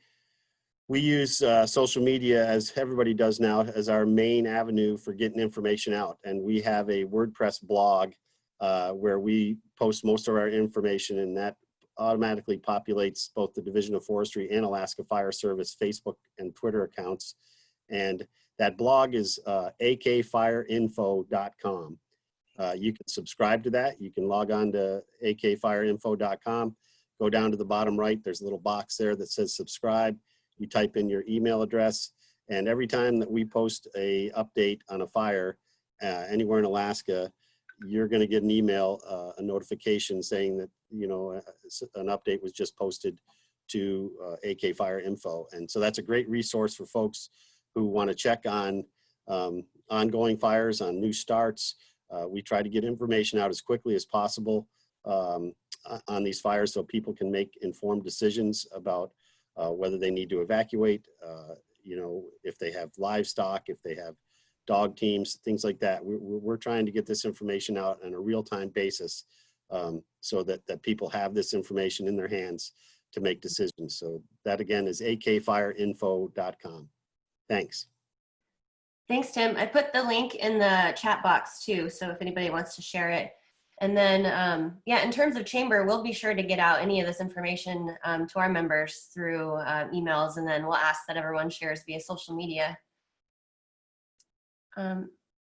use social media, as everybody does now, as our main avenue for getting information out. And we have a WordPress blog where we post most of our information, and that automatically populates both the Division of Forestry and Alaska Fire Service Facebook and Twitter accounts. And that blog is akfireinfo.com. You can subscribe to that. You can log on to akfireinfo.com. Go down to the bottom right. There's a little box there that says subscribe. You type in your email address, and every time that we post a update on a fire anywhere in Alaska, you're going to get an email, a notification saying that, you know, an update was just posted to AK Fire Info. And so that's a great resource for folks who want to check on ongoing fires, on new starts. We try to get information out as quickly as possible. on these fires so people can make informed decisions about whether they need to evacuate, you know, if they have livestock, if they have dog teams, things like that. We're trying to get this information out on a real-time basis so that people have this information in their hands to make decisions. So that again is akfireinfo.com. Thanks. Thanks, Tim. I put the link in the chat box too, so if anybody wants to share it. And then, yeah, in terms of chamber, we'll be sure to get out any of this information to our members through emails, and then we'll ask that everyone shares via social media.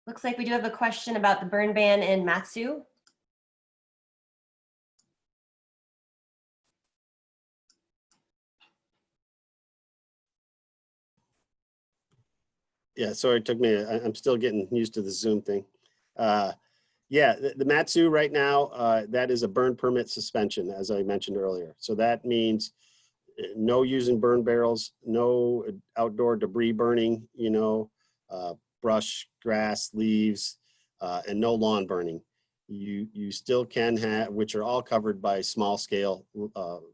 Looks like we do have a question about the burn ban in Matsu. Yeah, sorry, it took me, I'm still getting used to the Zoom thing. Yeah, the Matsu right now, that is a burn permit suspension, as I mentioned earlier. So that means no using burn barrels, no outdoor debris burning, you know, brush, grass, leaves, and no lawn burning. You still can have, which are all covered by small scale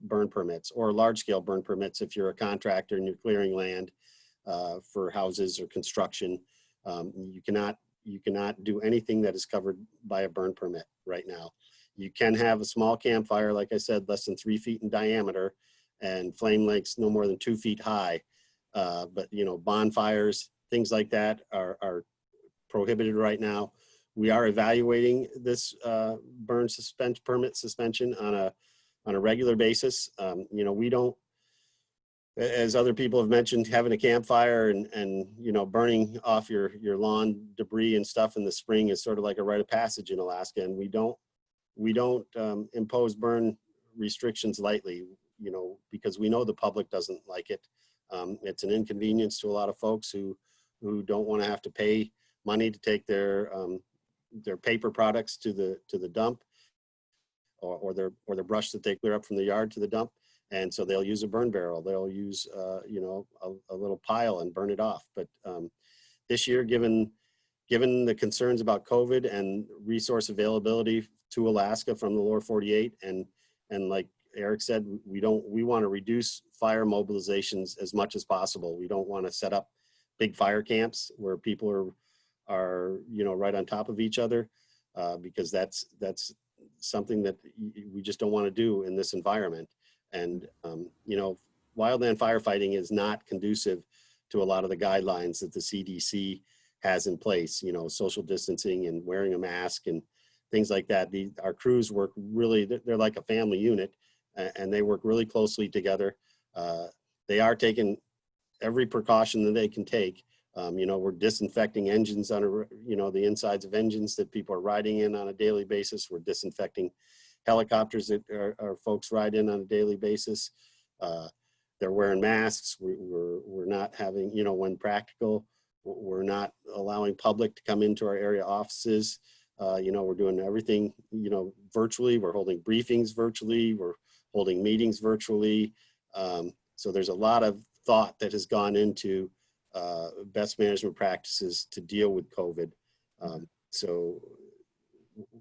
burn permits or large scale burn permits if you're a contractor and you're clearing land for houses or construction. You cannot do anything that is covered by a burn permit right now. You can have a small campfire, like I said, less than 3 feet in diameter and flame lengths no more than 2 feet high. But you know, bonfires, things like that are prohibited right now. We are evaluating this burn permit suspension on a regular basis. You know, we don't, as other people have mentioned, having a campfire and you know, burning off your lawn debris and stuff in the spring is sort of like a rite of passage in Alaska, and we don't impose burn restrictions lightly, you know, because we know the public doesn't like it. It's an inconvenience to a lot of folks who don't want to have to pay money to take their paper products to the dump, or their brush that they clear up from the yard to the dump. And so they'll use a burn barrel. They'll use, you know, a little pile and burn it off. But this year, given the concerns about COVID and resource availability to Alaska from the lower 48, and like Erick said, we want to reduce fire mobilizations as much as possible. We don't want to set up big fire camps where people are you know, right on top of each other, because that's something that we just don't want to do in this environment. And, you know, wildland firefighting is not conducive to a lot of the guidelines that the CDC has in place, you know, social distancing and wearing a mask and things like that. Our crews work really, they're like a family unit, and they work really closely together. They are taking every precaution that they can take. You know, we're disinfecting engines you know, the insides of engines that people are riding in on a daily basis. We're disinfecting helicopters that our folks ride in on a daily basis. They're wearing masks. We're not having, you know, when practical, we're not allowing public to come into our area offices. You know, we're doing everything, you know, virtually. We're holding briefings virtually. We're holding meetings virtually. So there's a lot of thought that has gone into best management practices to deal with COVID. So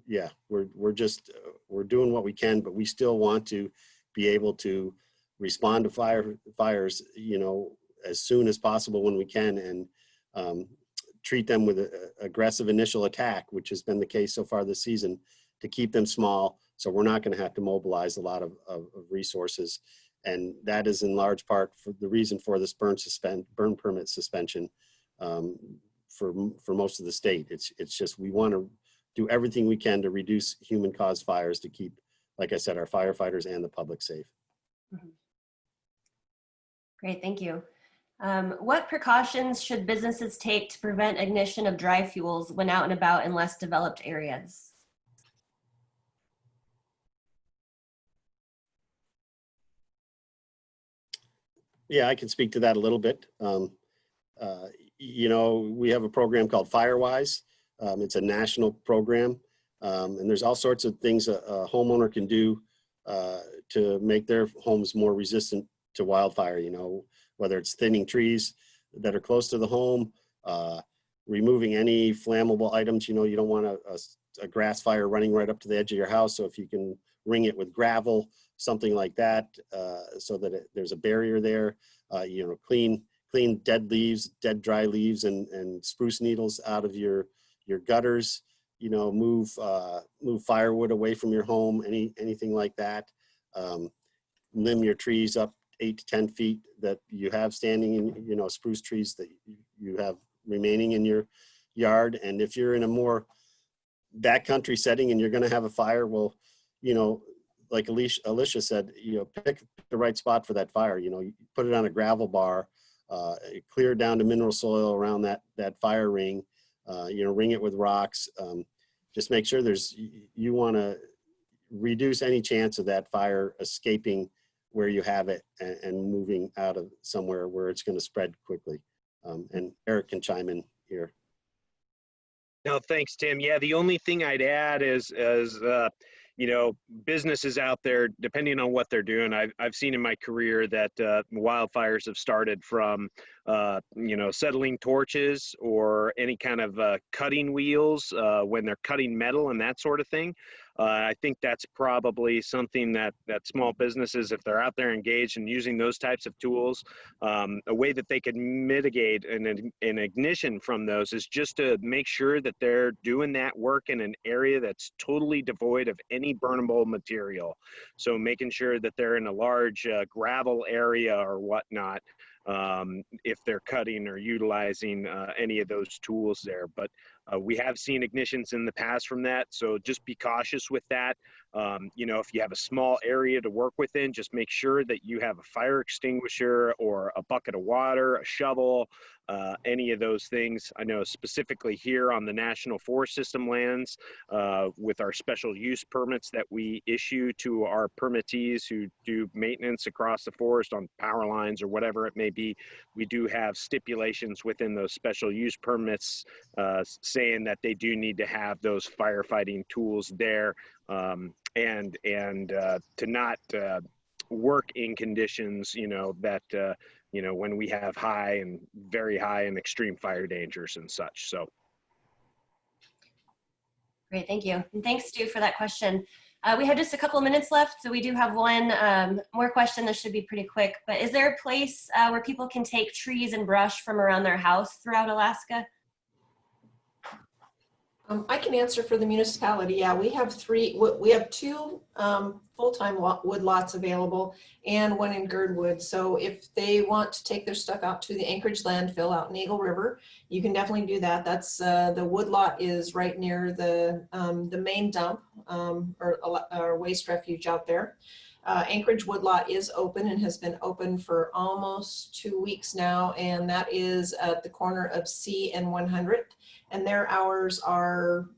yeah, we're doing what we can, but we still want to be able to respond to fires, you know, as soon as possible when we can, and treat them with an aggressive initial attack, which has been the case so far this season, to keep them small. So we're not going to have to mobilize a lot of resources. And that is in large part for the reason for this burn permit suspension for most of the state. It's just, we want to do everything we can to reduce human caused fires to keep, like I said, our firefighters and the public safe. Great, thank you. What precautions should businesses take to prevent ignition of dry fuels when out and about in less developed areas? Yeah, I can speak to that a little bit. You know, we have a program called Firewise. It's a national program, and there's all sorts of things a homeowner can do to make their homes more resistant to wildfire, you know, whether it's thinning trees that are close to the home, removing any flammable items. You know, you don't want a a grass fire running right up to the edge of your house. So if you can ring it with gravel, something like that, so that there's a barrier there, you know, clean dead leaves, dead dry leaves and spruce needles out of your gutters, you know, move firewood away from your home, anything like that. Limb your trees up 8 to 10 feet that you have standing in, you know, spruce trees that you have remaining in your yard. And if you're in a more backcountry setting and you're going to have a fire, well, you know, like Alicia said, you know, pick the right spot for that fire. You know, you put it on a gravel bar, clear down to mineral soil around that fire ring, you know, ring it with rocks. Just make sure you want to reduce any chance of that fire escaping where you have it and moving out of somewhere where it's going to spread quickly. And Eric can chime in here. No, thanks, Tim. Yeah, the only thing I'd add is you know, businesses out there, depending on what they're doing, I've seen in my career that wildfires have started from, you know, settling torches or any kind of cutting wheels when they're cutting metal and that sort of thing. I think that's probably something that small businesses, if they're out there engaged and using those types of tools, a way that they could mitigate an ignition from those is just to make sure that they're doing that work in an area that's totally devoid of any burnable material. So making sure that they're in a large gravel area or whatnot, if they're cutting or utilizing any of those tools there. But we have seen ignitions in the past from that, so just be cautious with that. You know, if you have a small area to work within, just make sure that you have a fire extinguisher or a bucket of water, a shovel, any of those things. I know specifically here on the National Forest System lands, with our special use permits that we issue to our permittees who do maintenance across the forest on power lines or whatever it may be, we do have stipulations within those special use permits saying that they do need to have those firefighting tools there, and to not work in conditions, you know, that you know, when we have high and very high and extreme fire dangers and such. So Great, thank you. And thanks, Stu, for that question. We have just a couple of minutes left, so we do have one more question. This should be pretty quick, but is there a place where people can take trees and brush from around their house throughout Alaska? I can answer for the municipality. Yeah, we have two full-time wood lots available and one in Girdwood. So if they want to take their stuff out to the Anchorage landfill out in Eagle River, you can definitely do that. That's the wood lot is right near the main dump or waste refuge out there. Anchorage woodlot is open and has been open for almost 2 weeks now, and that is at the corner of C and 100. And their hours are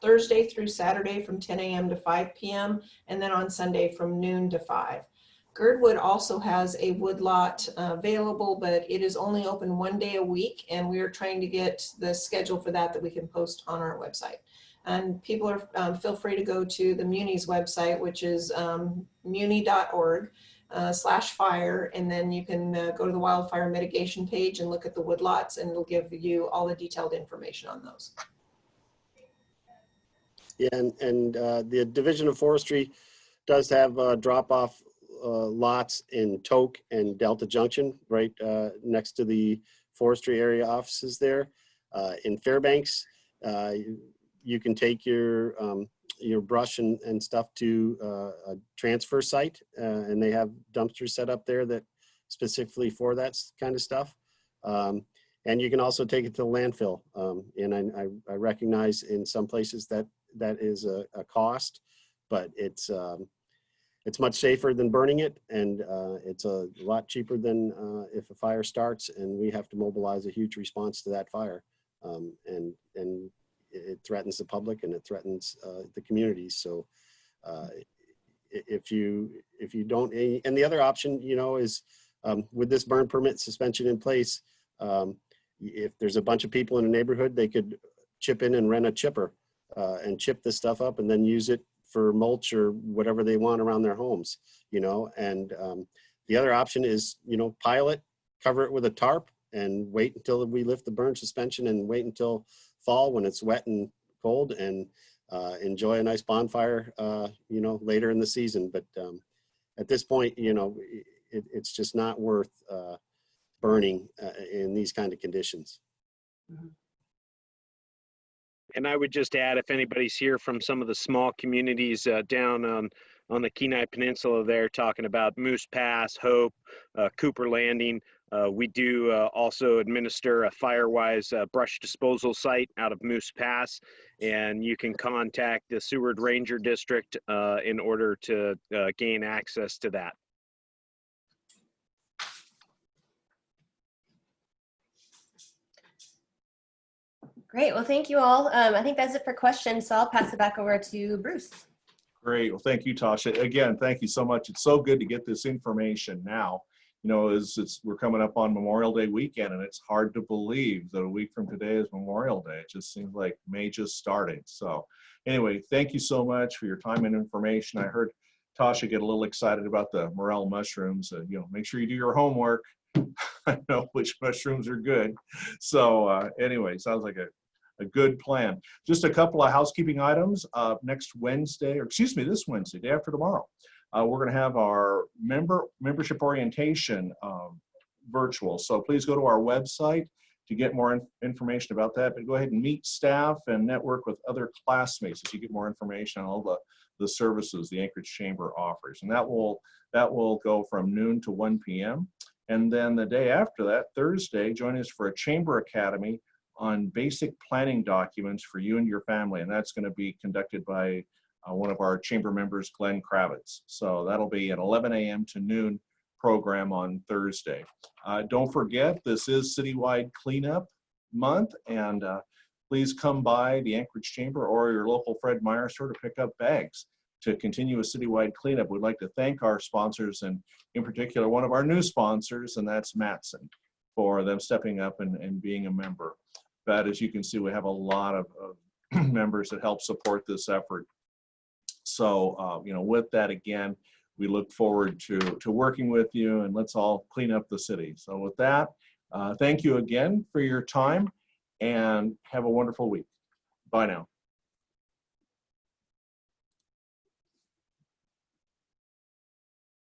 Thursday through Saturday from 10 a.m. to 5 p.m. and then on Sunday from noon to 5. Girdwood also has a woodlot available, but it is only open 1 day a week, and we are trying to get the schedule for that we can post on our website. And people are feel free to go to the Muni's website, which is muni.org /fire, and then you can go to the wildfire mitigation page and look at the woodlots, and it'll give you all the detailed information on those. Yeah, and the Division of Forestry does have drop-off lots in Tok and Delta Junction, right next to the forestry area offices there. In Fairbanks, you can take your brush and stuff to a transfer site, and they have dumpsters set up there that specifically for that kind of stuff. And you can also take it to the landfill. And I recognize in some places that is a cost, but it's much safer than burning it, and it's a lot cheaper than if a fire starts and we have to mobilize a huge response to that fire. And it threatens the public and it threatens the communities. So if you don't, and the other option, you know, is with this burn permit suspension in place, if there's a bunch of people in a neighborhood, they could chip in and rent a chipper and chip this stuff up and then use it for mulch or whatever they want around their homes, you know. And the other option is, you know, pile it, cover it with a tarp, and wait until we lift the burn suspension and wait until fall when it's wet and cold and enjoy a nice bonfire, you know, later in the season. But at this point, you know, it's just not worth burning in these kind of conditions. And I would just add, if anybody's here from some of the small communities down on the Kenai Peninsula there, talking about Moose Pass, Hope, Cooper Landing, we do also administer a Firewise brush disposal site out of Moose Pass, and you can contact the Seward Ranger District in order to gain access to that. Great. Well, thank you all. I think that's it for questions. So I'll pass it back over to Bruce. Great. Well, thank you, Tasha. Again, thank you so much. It's so good to get this information now. You know, we're coming up on Memorial Day weekend, and it's hard to believe that a week from today is Memorial Day. It just seems like May just started. So anyway, thank you so much for your time and information. I heard Tasha get a little excited about the morel mushrooms. You know, make sure you do your homework. I know which mushrooms are good. So anyway, sounds like a good plan. Just a couple of housekeeping items. Next Wednesday, or excuse me, this Wednesday, day after tomorrow, we're going to have our membership orientation virtual. So please go to our website to get more information about that. But go ahead and meet staff and network with other classmates as you get more information on all the services the Anchorage Chamber offers. And that will go from noon to 1 p.m. And then the day after that, Thursday, join us for a Chamber Academy on basic planning documents for you and your family. And that's going to be conducted by one of our chamber members, Glenn Kravitz. So that'll be at 11 a.m. to noon program on Thursday. Don't forget, this is Citywide Cleanup Month, and please come by the Anchorage Chamber or your local Fred Meyer store to pick up bags to continue a citywide cleanup. We'd like to thank our sponsors, and in particular, one of our new sponsors, and that's Matson, for them stepping up and being a member. But as you can see, we have a lot of members that help support this effort. So, you know, with that, again, we look forward to working with you, and let's all clean up the city. So with that, thank you again for your time, and have a wonderful week. Bye now.